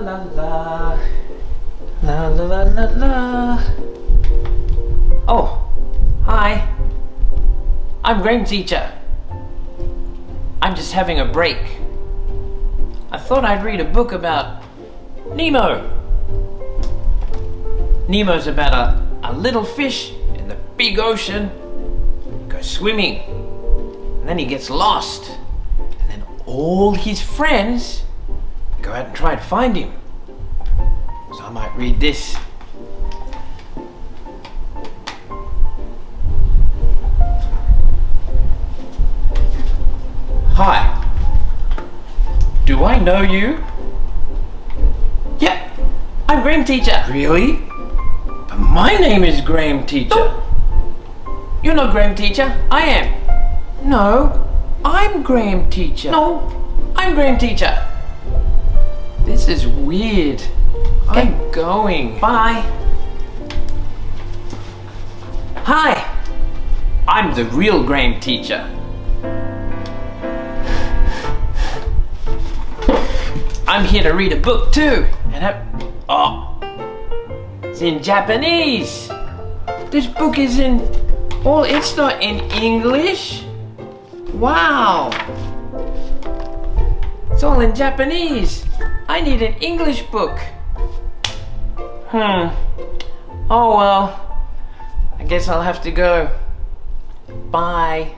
la la. La la la la la. Oh, hi. I'm Graham teacher. I'm just having a break. I thought I'd read a book about Nemo. Nemo's about a little fish in the big ocean, goes swimming, and then he gets lost. And then all his friends go out and try to find him. So I might read this. Hi. Do I know you? Yep, I'm Graham teacher. Really? But my name is Graham teacher. No. You're not Graham teacher. I am. No, I'm Graham teacher. No, I'm Graham teacher. This is weird. Okay. I'm going. Bye. Hi. I'm the real Graham teacher. I'm here to read a book too. It's in Japanese. This book is it's not in English. Wow. It's all in Japanese. I need an English book. Oh well, I guess I'll have to go. Bye.